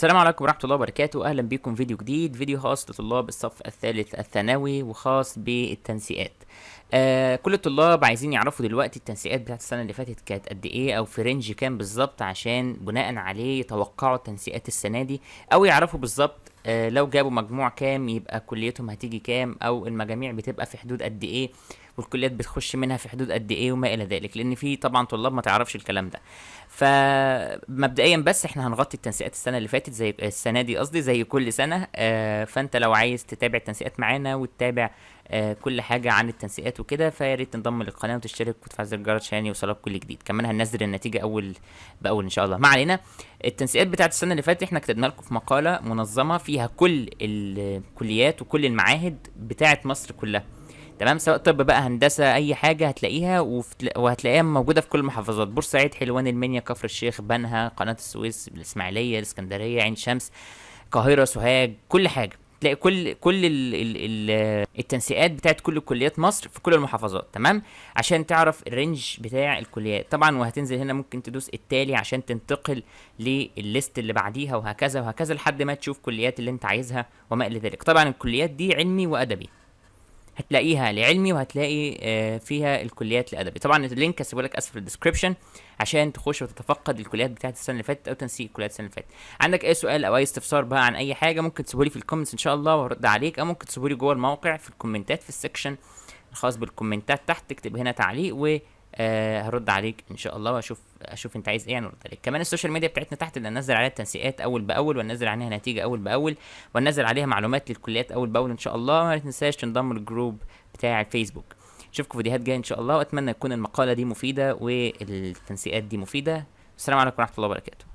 السلام عليكم ورحمة الله وبركاته. أهلا بكم فيديو جديد، فيديو خاص لطلاب الصف الثالث الثانوي وخاص بالتنسيقات. كل الطلاب عايزين يعرفوا دلوقتي التنسيقات بتاعت السنة اللي فاتت كانت قد ايه او في رينج كام بالظبط، عشان بناء عليه يتوقعوا التنسيقات السنة دي، او يعرفوا بالظبط لو جابوا مجموع كام يبقى كليتهم هتيجي كام، او المجاميع بتبقى في حدود قد ايه، والكليات بتخش منها في حدود قد ايه وما الى ذلك، لان في طبعا طلاب ما تعرفش الكلام ده. فمبدئيا بس احنا هنغطي التنسيقات السنه اللي فاتت زي السنه دي، قصدي زي كل سنه. فانت لو عايز تتابع التنسيقات معانا وتتابع كل حاجه عن التنسيقات وكده، فيا ريت تنضم للقناه وتشترك وتفعل زر الجرس عشان يوصلك كل جديد. كمان هننزل النتيجه اول باول ان شاء الله. ما علينا، التنسيقات بتاعت السنه اللي فاتت احنا كتبنا لكم في مقاله منظمه فيها كل الكليات وكل المعاهد بتاعت مصر كلها، تمام؟ سواء طب بقى، هندسه، اي حاجه هتلاقيها، وهتلاقيها موجوده في كل المحافظات: بورسعيد، حلوان، المنيا، كفر الشيخ، بنها، قناه السويس، الاسماعيليه، الاسكندريه، عين شمس، القاهره، سوهاج، كل حاجه. تلاقي كل التنسيقات بتاعت كل كليات مصر في كل المحافظات، تمام؟ عشان تعرف الرينج بتاع الكليات طبعا. وهتنزل هنا ممكن تدوس التالي عشان تنتقل للليست اللي بعديها، وهكذا وهكذا لحد ما تشوف كليات اللي انت عايزها وما الى ذلك. طبعا الكليات دي علمي وادبي، هتلاقيها لعلمي، وهتلاقي فيها الكليات الادبي. طبعا اللينك هسيبه لك اسفل الديسكربشن عشان تخش وتتفقد الكليات بتاعت السنه اللي فاتت او تنسيق الكليات السنه اللي فاتت. عندك اي سؤال او اي استفسار بقى عن اي حاجه، ممكن تسيبه لي في الكومنتس ان شاء الله وهرد عليك، او ممكن تسيبه لي جوه الموقع في الكومنتات في السكشن الخاص بالكومنتات تحت. تكتب هنا تعليق و هرد عليك ان شاء الله، واشوف انت عايز ايه يعني ارد عليك. كمان السوشيال ميديا بتاعتنا تحت اللي هننزل عليها التنسيقات اول باول، وننزل عليها نتيجه اول باول، وننزل عليها معلومات للكليات اول باول ان شاء الله. ما تنساش تنضم للجروب بتاع الفيسبوك. اشوفكم فيديوهات جايه ان شاء الله، واتمنى تكون المقاله دي مفيده والتنسيقات دي مفيده. السلام عليكم ورحمه الله وبركاته.